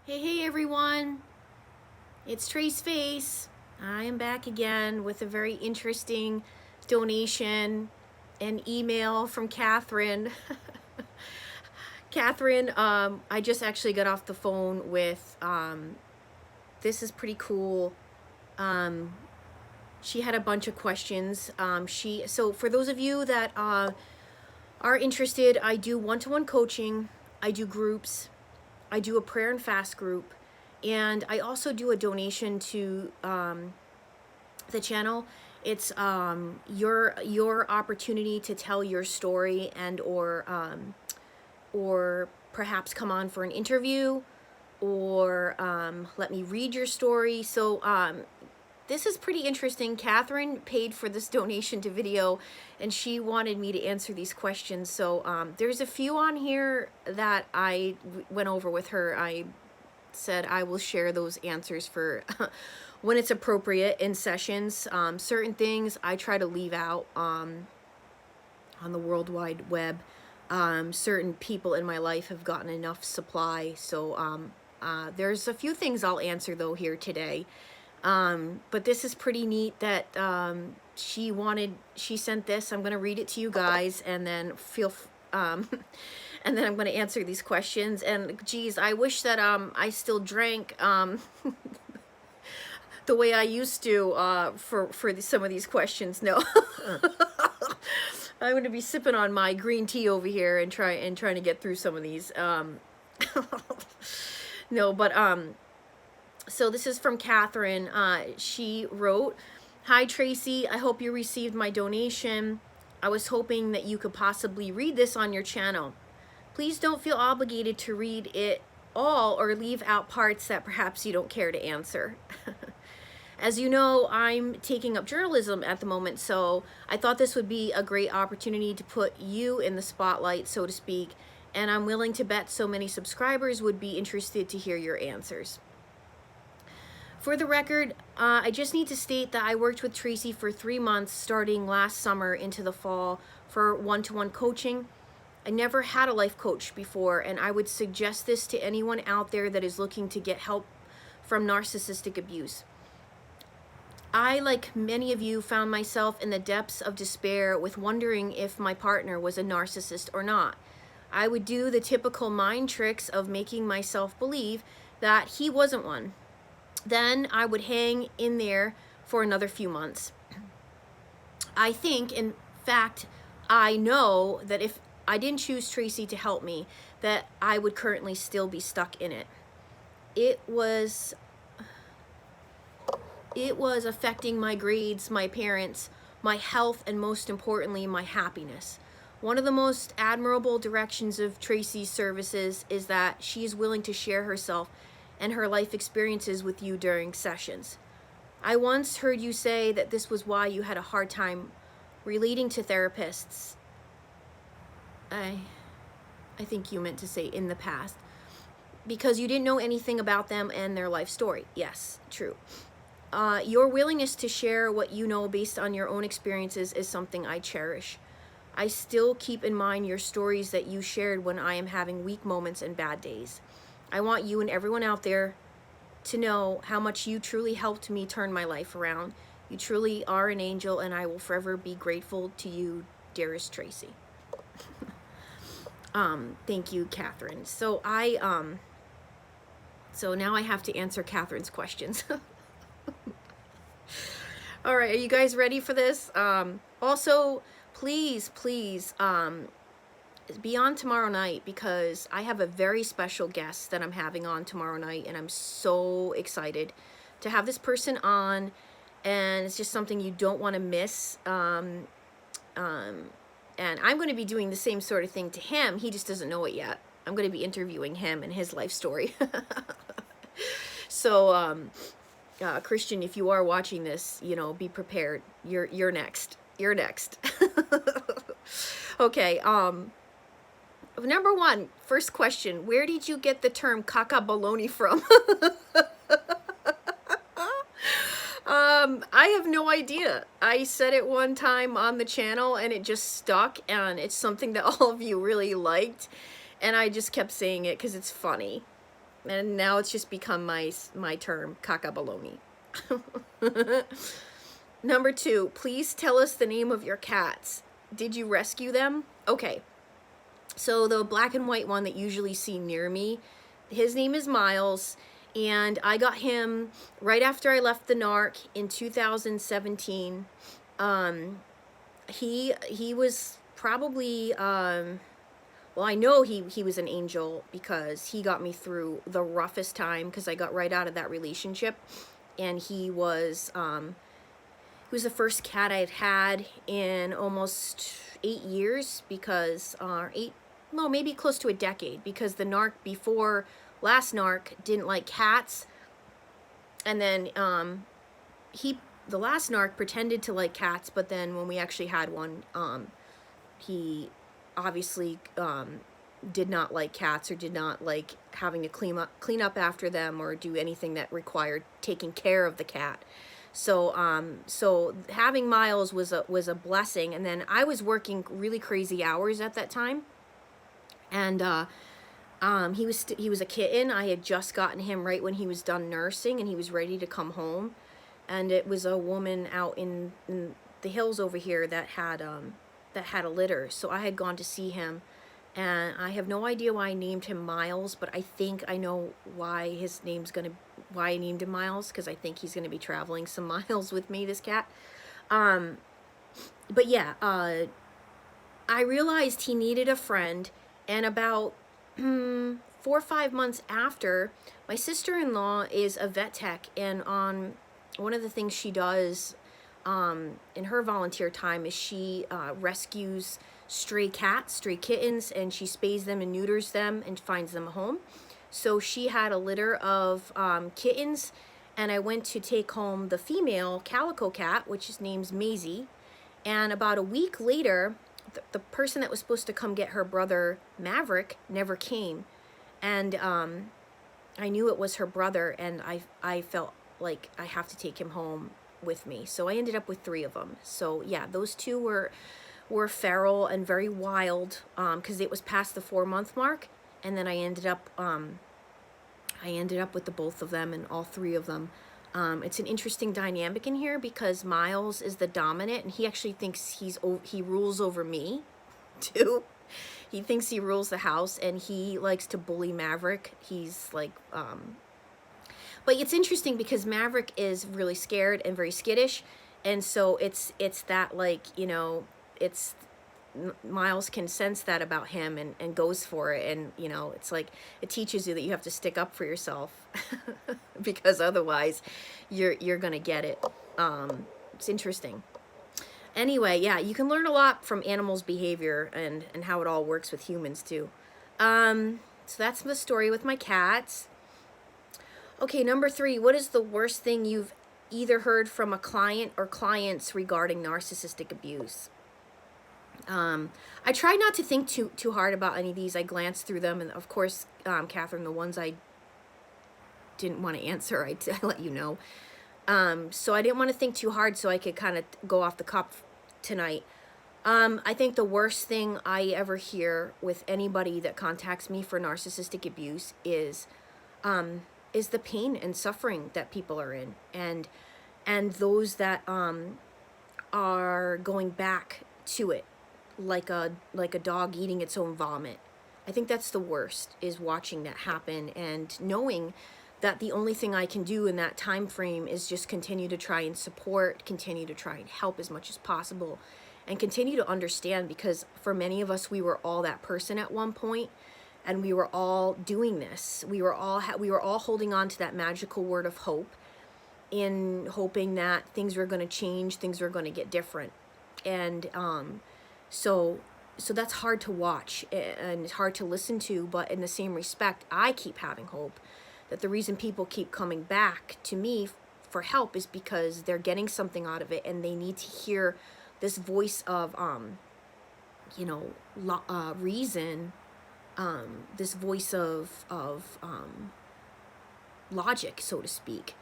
Hey everyone, it's Traceface. I am back again with a very interesting donation and email from Catherine. Catherine, I just actually got off the phone with, this is pretty cool. She had a bunch of questions. So for those of you that are interested, I do one-to-one coaching, I do groups, I do a prayer and fast group, and I also do a donation to the channel. It's your opportunity to tell your story and or perhaps come on for an interview or let me read your story. So this is pretty interesting. Catherine paid for this donation to video and she wanted me to answer these questions. So there's a few on here that I went over with her. I said I will share those answers for when it's appropriate in sessions. Certain things I try to leave out on the World Wide Web. Certain people in my life have gotten enough supply. So there's a few things I'll answer though here today. But this is pretty neat that she sent this. I'm gonna read it to you guys and then and then I'm gonna answer these questions. And geez, I wish that I still drank the way I used to for some of these questions. No. I'm going to be sipping on my green tea over here and trying to get through some of these. No, but so this is from Catherine. She wrote, "Hi Tracy, I hope you received my donation. I was hoping that you could possibly read this on your channel. Please don't feel obligated to read it all or leave out parts that perhaps you don't care to answer." As you know, I'm taking up journalism at the moment, so I thought this would be a great opportunity to put you in the spotlight, so to speak, and I'm willing to bet so many subscribers would be interested to hear your answers. For the record, I just need to state that I worked with Tracy for 3 months starting last summer into the fall for one-to-one coaching. I never had a life coach before, and I would suggest this to anyone out there that is looking to get help from narcissistic abuse. I, like many of you, found myself in the depths of despair with wondering if my partner was a narcissist or not. I would do the typical mind tricks of making myself believe that he wasn't one. Then I would hang in there for another few months. I think, in fact, I know that if I didn't choose Tracy to help me, that I would currently still be stuck in it. It was affecting my grades, my parents, my health, and most importantly, my happiness. One of the most admirable directions of Tracy's services is that she is willing to share herself and her life experiences with you during sessions. I once heard you say that this was why you had a hard time relating to therapists. I think you meant to say in the past. Because you didn't know anything about them and their life story. Yes, true. Your willingness to share what you know based on your own experiences is something I cherish. I still keep in mind your stories that you shared when I am having weak moments and bad days. I want you and everyone out there to know how much you truly helped me turn my life around. You truly are an angel, and I will forever be grateful to you, dearest Tracy. Thank you, Catherine. So so now I have to answer Catherine's questions. All right, are you guys ready for this? Also, please, be on tomorrow night because I have a very special guest that I'm having on tomorrow night, and I'm so excited to have this person on, and it's just something you don't want to miss. And I'm going to be doing the same sort of thing to him. He just doesn't know it yet. I'm going to be interviewing him and his life story. So, Christian, if you are watching this, you know, be prepared. You're next. You're next. Okay. Number one, first question: where did you get the term "caca baloney" from? I have no idea. I said it one time on the channel and it just stuck, and it's something that all of you really liked, and I just kept saying it because it's funny. And now it's just become my term, cacabaloni. Number 2, please tell us the name of your cats. Did you rescue them? Okay, so the black and white one that you usually see near me, his name is Miles, and I got him right after I left the NARC in 2017. He was probably, well, I know he was an angel because he got me through the roughest time, because I got right out of that relationship, and he was the first cat I had had in almost 8 years, because maybe close to a decade, because the narc before last narc didn't like cats, and then the last narc pretended to like cats, but then when we actually had one, he obviously did not like cats, or did not like having to clean up after them, or do anything that required taking care of the cat. So so having Miles was a blessing. And then I was working really crazy hours at that time, and he was a kitten. I had just gotten him right when he was done nursing, and he was ready to come home. And it was a woman out in the hills over here that had a litter. So I had gone to see him, and I have no idea why I named him Miles, but I think I know why why I named him Miles, because I think he's gonna be traveling some miles with me, this cat. But yeah, I realized he needed a friend, and about 4 or 5 months after, my sister-in-law is a vet tech, and on one of the things she does in her volunteer time is she rescues stray cats, stray kittens, and she spays them and neuters them and finds them a home. So she had a litter of kittens, and I went to take home the female calico cat, which is named Maisie. And about a week later, the person that was supposed to come get her brother Maverick never came, and I knew it was her brother, and I felt like I have to take him home with me. So I ended up with 3 of them. So yeah, those 2 were feral and very wild, because it was past the 4-month mark, and then I ended up with the both of them, and all 3 of them. It's an interesting dynamic in here, because Miles is the dominant, and he actually thinks he rules over me too. He thinks he rules the house, and he likes to bully Maverick. He's like but it's interesting because Maverick is really scared and very skittish, and so it's that, like, you know, it's Miles can sense that about him, and goes for it, and you know, it's like it teaches you that you have to stick up for yourself because otherwise you're gonna get it. It's interesting. Anyway, yeah, you can learn a lot from animals' behavior and how it all works with humans too. So that's the story with my cats. Okay, number 3, what is the worst thing you've either heard from a client or clients regarding narcissistic abuse? I try not to think too hard about any of these. I glance through them, and of course, Catherine, the ones I didn't want to answer, I let you know. So I didn't want to think too hard, so I could kind of go off the cuff tonight. I think the worst thing I ever hear with anybody that contacts me for narcissistic abuse is the pain and suffering that people are in, and those that are going back to it, like a dog eating its own vomit. I think that's the worst, is watching that happen, and knowing that the only thing I can do in that time frame is just continue to try and support, continue to try and help as much as possible, and continue to understand, because for many of us, we were all that person at one point, and we were all doing this. We were all holding on to that magical word of hope, in hoping that things were going to change, things were going to get different. And so that's hard to watch, and it's hard to listen to, but in the same respect, I keep having hope that the reason people keep coming back to me for help is because they're getting something out of it, and they need to hear this voice of reason, this voice of logic, so to speak,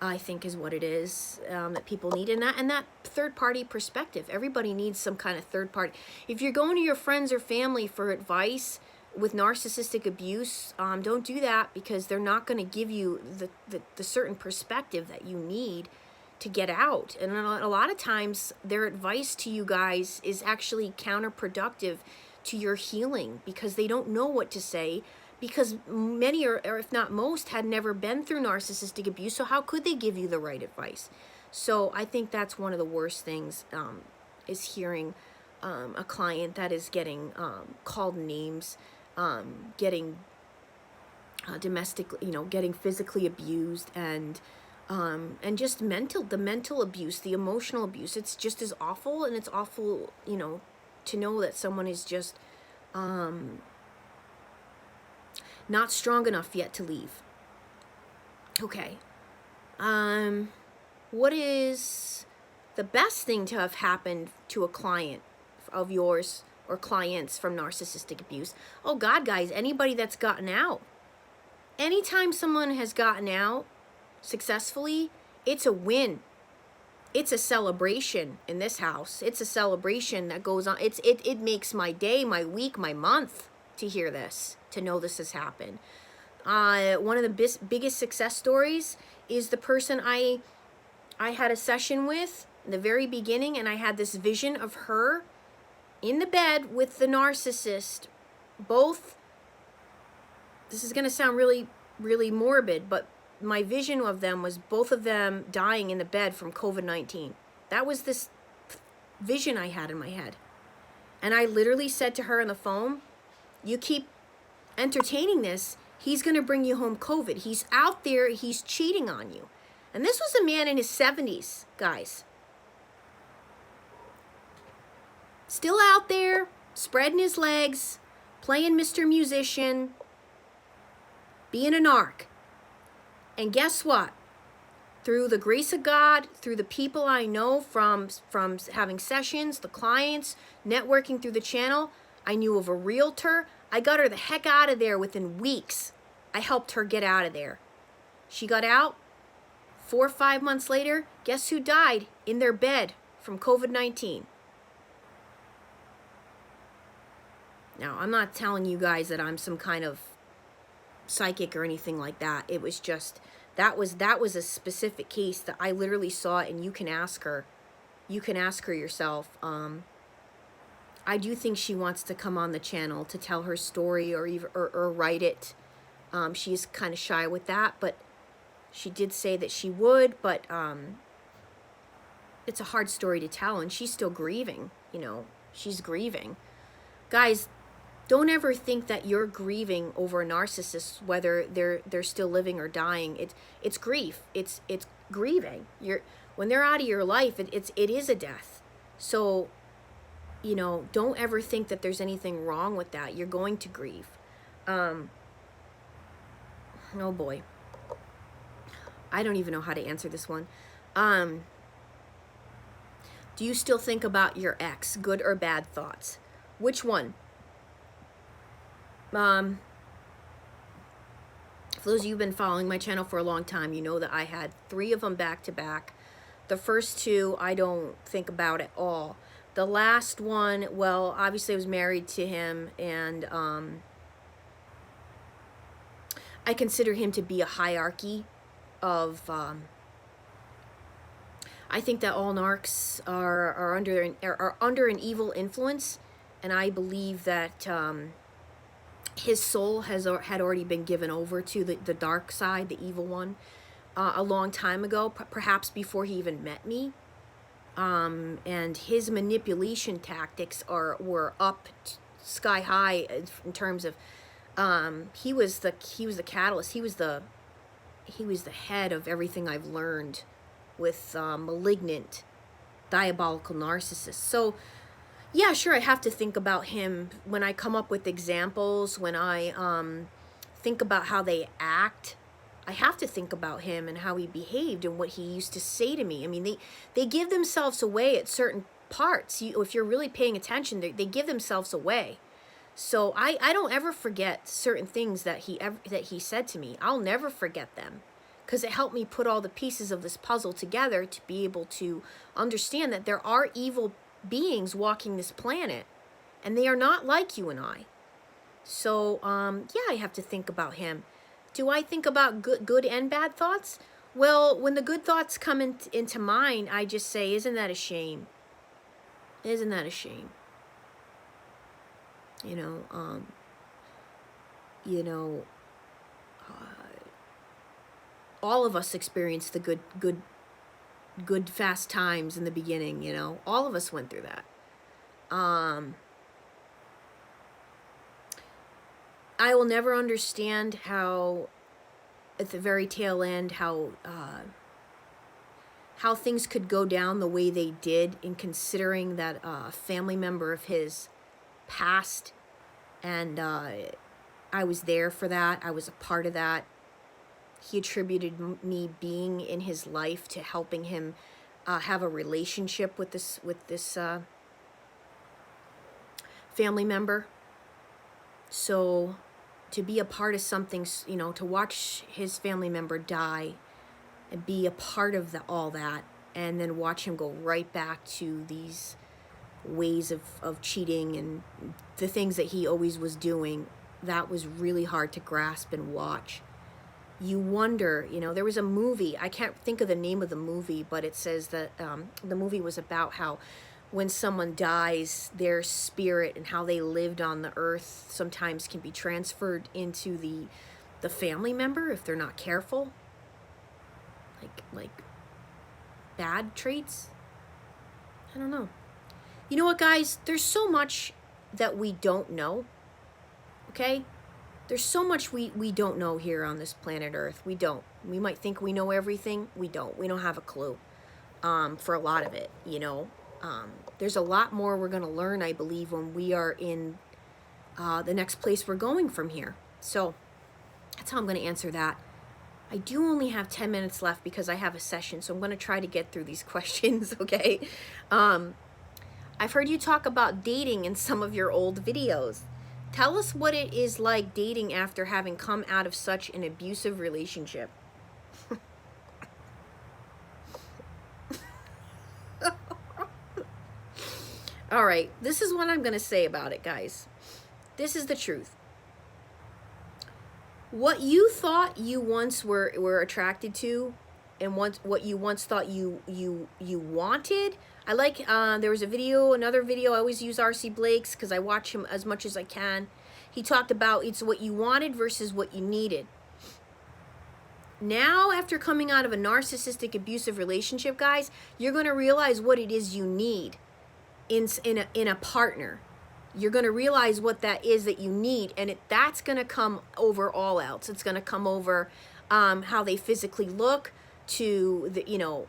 I think is what it is, that people need, and that third-party perspective. Everybody needs some kind of third party. If you're going to your friends or family for advice, with narcissistic abuse, don't do that, because they're not going to give you the certain perspective that you need to get out. And a lot of times their advice to you guys is actually counterproductive to your healing, because they don't know what to say, because many, or if not most, had never been through narcissistic abuse. So how could they give you the right advice? So I think that's one of the worst things, is hearing a client that is getting called names, getting domestically, getting physically abused, and just the mental abuse, the emotional abuse. It's just as awful, and it's awful, to know that someone is just not strong enough yet to leave. Okay. What is the best thing to have happened to a client of yours or clients from narcissistic abuse? Oh God, guys, anybody that's gotten out. Anytime someone has gotten out successfully, it's a win. It's a celebration in this house. It's a celebration that goes on. It makes my day, my week, my month to hear this, to know this has happened. One of the biggest success stories is the person I had a session with in the very beginning, and I had this vision of her in the bed with the narcissist. Both, this is going to sound really, really morbid, but my vision of them was both of them dying in the bed from COVID-19. That was this vision I had in my head. And I literally said to her on the phone, you keep entertaining this, he's going to bring you home COVID. He's out there, he's cheating on you. And this was a man in his 70s, guys. Still out there, spreading his legs, playing Mr. Musician, being a narc. And guess what? Through the grace of God, through the people I know from having sessions, the clients, networking through the channel, I knew of a realtor. I got her the heck out of there within weeks. I helped her get out of there. She got out. 4 or 5 months later, guess who died in their bed from COVID-19? Now, I'm not telling you guys that I'm some kind of psychic or anything like that. It was just, that was a specific case that I literally saw, and you can ask her. You can ask her yourself. I do think she wants to come on the channel to tell her story, or write it. She's kind of shy with that, but she did say that she would, but it's a hard story to tell, and she's still grieving, she's grieving. Guys, don't ever think that you're grieving over a narcissist, whether they're still living or dying. It's grief. It's grieving. When they're out of your life, it is a death. So, don't ever think that there's anything wrong with that. You're going to grieve. Oh boy. I don't even know how to answer this one. Do you still think about your ex? Good or bad thoughts? Which one? For those of you who've been following my channel for a long time, you know that I had 3 of them back to back. The first 2, I don't think about at all. The last one, well, obviously I was married to him, and I consider him to be a hierarchy of, I think that all narcs are under an evil influence, and I believe that his soul had already been given over to the dark side, the evil one, a long time ago, perhaps before he even met me. And his manipulation tactics were up sky high in terms of he was the catalyst. He was the head of everything I've learned with malignant, diabolical narcissists. So yeah, sure, I have to think about him when I come up with examples, when I think about how they act. I have to think about him and how he behaved and what he used to say to me. I mean, they give themselves away at certain parts. If you're really paying attention, they give themselves away. So I don't ever forget certain things that he said to me. I'll never forget them, because it helped me put all the pieces of this puzzle together to be able to understand that there are evil beings walking this planet, and they are not like you and I. So, yeah, I have to think about him. Do I think about good and bad thoughts? Well, when the good thoughts come into mind, I just say, isn't that a shame? Isn't that a shame? You know, you know, all of us experienced the good fast times in the beginning, you know. All of us went through that. I will never understand how, at the very tail end, how things could go down the way they did, in considering that a family member of his passed, and I was there for that. I was a part of that. He attributed me being in his life to helping him have a relationship with this family member. So to be a part of something, you know, to watch his family member die and be a part of all that, and then watch him go right back to these ways of cheating and the things that he always was doing, that was really hard to grasp and watch. You wonder, you know, there was a movie, I can't think of the name of the movie, but it says that the movie was about how when someone dies, their spirit and how they lived on the earth sometimes can be transferred into the family member if they're not careful. Like bad traits. I don't know. You know what, guys? There's so much that we don't know. Okay? There's so much we don't know here on this planet Earth. We don't. We might think we know everything. We don't. We don't have a clue for a lot of it, you know. There's a lot more we're going to learn, I believe, when we are in the next place we're going from here. So that's how I'm going to answer that. I do only have 10 minutes left because I have a session, so I'm going to try to get through these questions, okay? I've heard you talk about dating in some of your old videos. Tell us what it is like dating after having come out of such an abusive relationship. All right, this is what I'm going to say about it, guys. This is the truth. What you thought you once were attracted to, and what you once thought you wanted. I like, there was another video, I always use R.C. Blake's because I watch him as much as I can. He talked about it's what you wanted versus what you needed. Now, after coming out of a narcissistic abusive relationship, guys, you're going to realize what it is you need in a partner. You're going to realize what that is that you need, and that's going to come over all else. It's going to come over how they physically look, to the, you know,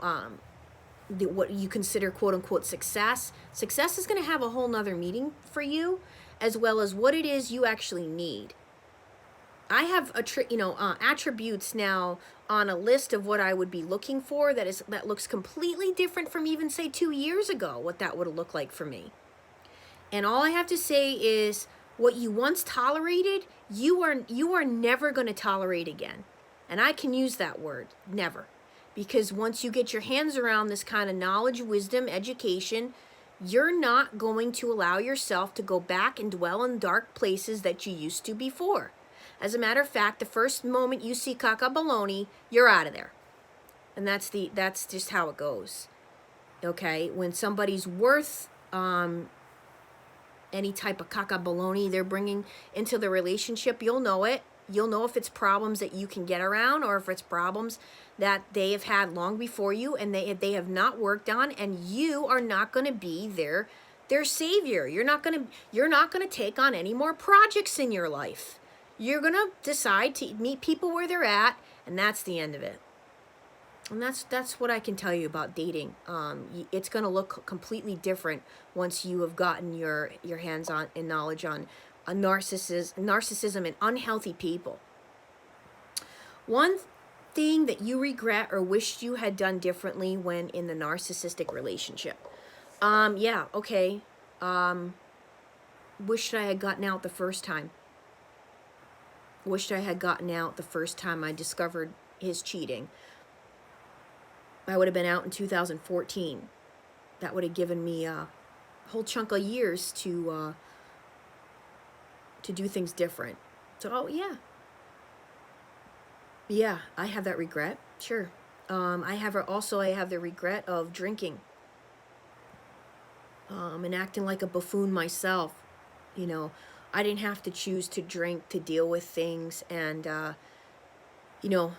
what you consider quote unquote success. Success is going to have a whole nother meaning for you, as well as what it is you actually need. I have attributes now on a list of what I would be looking for that looks completely different from even, say, 2 years ago, what that would have looked like for me. And all I have to say is, what you once tolerated, you are never going to tolerate again. And I can use that word, never. Because once you get your hands around this kind of knowledge, wisdom, education, you're not going to allow yourself to go back and dwell in dark places that you used to before. As a matter of fact, the first moment you see caca baloney, you're out of there. And that's just how it goes. Okay? When somebody's worth any type of caca baloney they're bringing into the relationship, you'll know it. You'll know if it's problems that you can get around, or if it's problems that they have had long before you and they have not worked on, and you are not going to be their savior. You're not going to take on any more projects in your life. You're going to decide to meet people where they're at, and that's the end of it. And that's what I can tell you about dating. It's going to look completely different once you have gotten your hands on and knowledge on narcissism and unhealthy people. One thing that you regret or wished you had done differently when in the narcissistic relationship. Yeah, okay. Wished I had gotten out the first time. Wished I had gotten out the first time I discovered his cheating. I would have been out in 2014. That would have given me a whole chunk of years to to do things different. So, oh yeah, I have that regret. Sure. I have the regret of drinking, and acting like a buffoon myself. You know, I didn't have to choose to drink to deal with things. And, you know,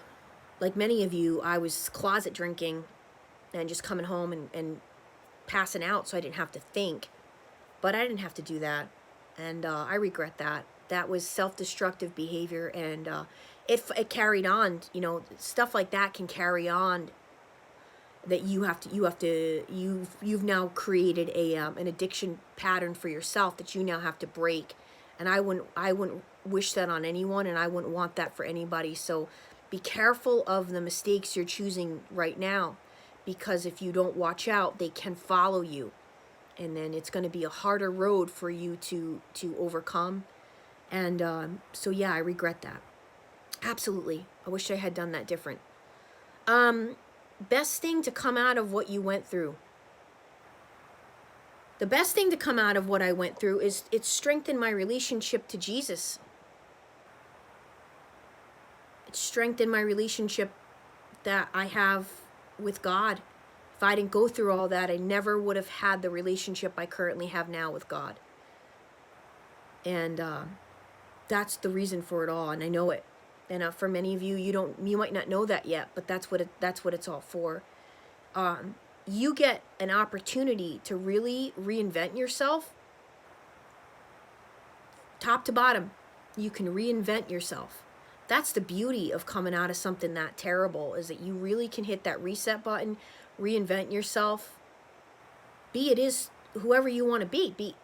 like many of you, I was closet drinking and just coming home and passing out so I didn't have to think. But I didn't have to do that. And I regret that. That was self-destructive behavior. And it carried on, you know, stuff like that can carry on. That you've now created an addiction pattern for yourself that you now have to break. And I wouldn't wish that on anyone, and I wouldn't want that for anybody. So be careful of the mistakes you're choosing right now, because if you don't watch out, they can follow you, and then it's going to be a harder road for you to overcome. And so yeah, I regret that. Absolutely. I wish I had done that different. Best thing to come out of what you went through. The best thing to come out of what I went through is it strengthened my relationship to Jesus. It strengthened my relationship that I have with God. If I didn't go through all that, I never would have had the relationship I currently have now with God. And that's the reason for it all, and I know it. And for many of you, you might not know that yet, but that's what it's all for. You get an opportunity to really reinvent yourself, top to bottom. You can reinvent yourself. That's the beauty of coming out of something that terrible, is that you really can hit that reset button, reinvent yourself. Be whoever you want to be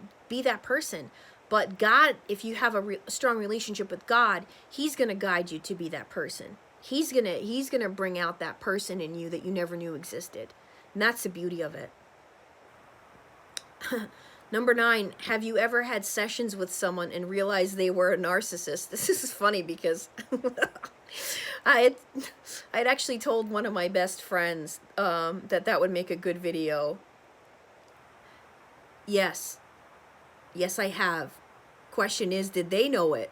that person. But God, if you have a strong relationship with God, He's going to guide you to be that person. He's gonna bring out that person in you that you never knew existed. And that's the beauty of it. Number 9, have you ever had sessions with someone and realized they were a narcissist? This is funny because I had actually told one of my best friends that would make a good video. Yes, I have. Question is, did they know it?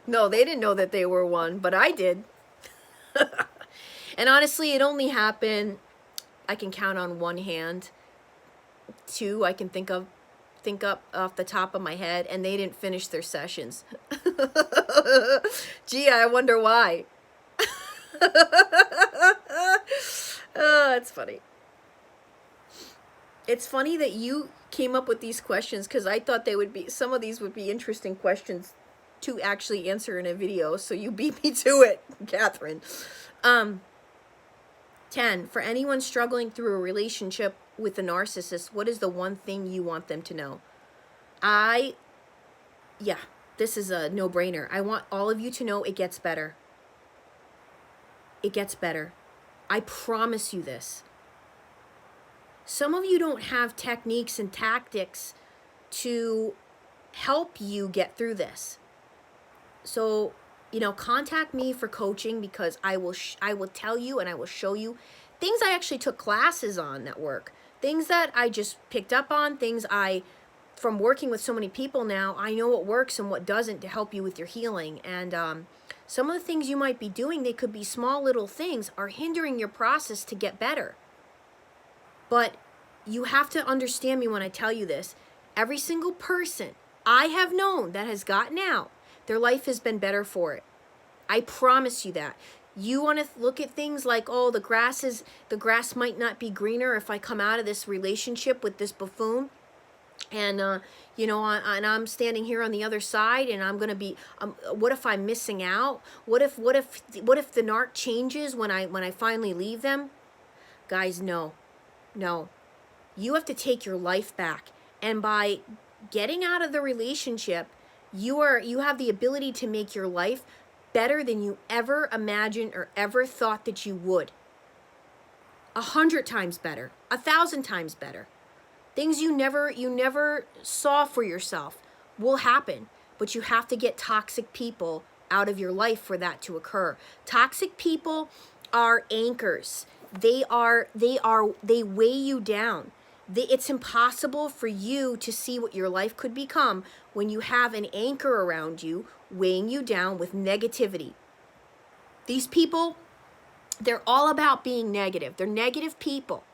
No, they didn't know that they were one, but I did. And honestly, it only happened, I can count on one hand. 2 I can think up off the top of my head, and they didn't finish their sessions. Gee, I wonder why. Oh, it's funny. It's funny that you came up with these questions, because I thought some of these would be interesting questions to actually answer in a video, so you beat me to it, Catherine. 10, for anyone struggling through a relationship with a narcissist, what is the one thing you want them to know? This is a no-brainer. I want all of you to know it gets better. It gets better. I promise you this. Some of you don't have techniques and tactics to help you get through this. So, contact me for coaching, because I will tell you and I will show you things I actually took classes on that work. Things that I just picked up on, from working with so many people now, I know what works and what doesn't to help you with your healing. And some of the things you might be doing, they could be small little things, are hindering your process to get better. But you have to understand me when I tell you this. Every single person I have known that has gotten out, their life has been better for it. I promise you that. You want to look at things like, oh, the grass might not be greener if I come out of this relationship with this buffoon. And, and I'm standing here on the other side, and I'm going to be, what if I'm missing out? What if the narc changes when I finally leave them? Guys, no. You have to take your life back. And by getting out of the relationship, you have the ability to make your life better than you ever imagined or ever thought that you would. 100 times better, 1,000 times better. Things you never saw for yourself will happen, but you have to get toxic people out of your life for that to occur. Toxic people are anchors. They weigh you down. It's impossible for you to see what your life could become when you have an anchor around you weighing you down with negativity. These people, they're all about being negative. They're negative people.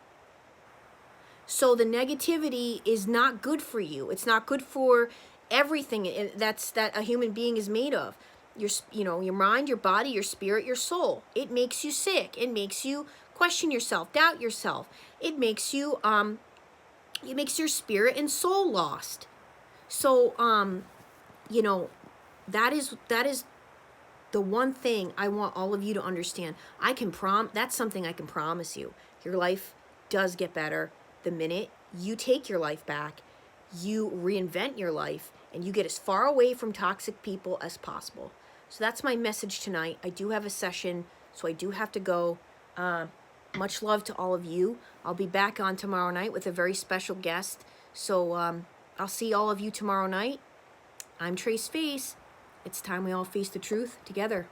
So the negativity is not good for you. It's not good for everything that a human being is made of. Your mind, your body, your spirit, your soul. It makes you sick. It makes you question yourself, doubt yourself. It makes you it makes your spirit and soul lost. So that is the one thing I want all of you to understand. That's something I can promise you. Your life does get better the minute you take your life back, you reinvent your life, and you get as far away from toxic people as possible. So that's my message tonight. I do have a session, so I do have to go. Much love to all of you. I'll be back on tomorrow night with a very special guest. So I'll see all of you tomorrow night. I'm Tracefaceit. It's time we all face the truth together.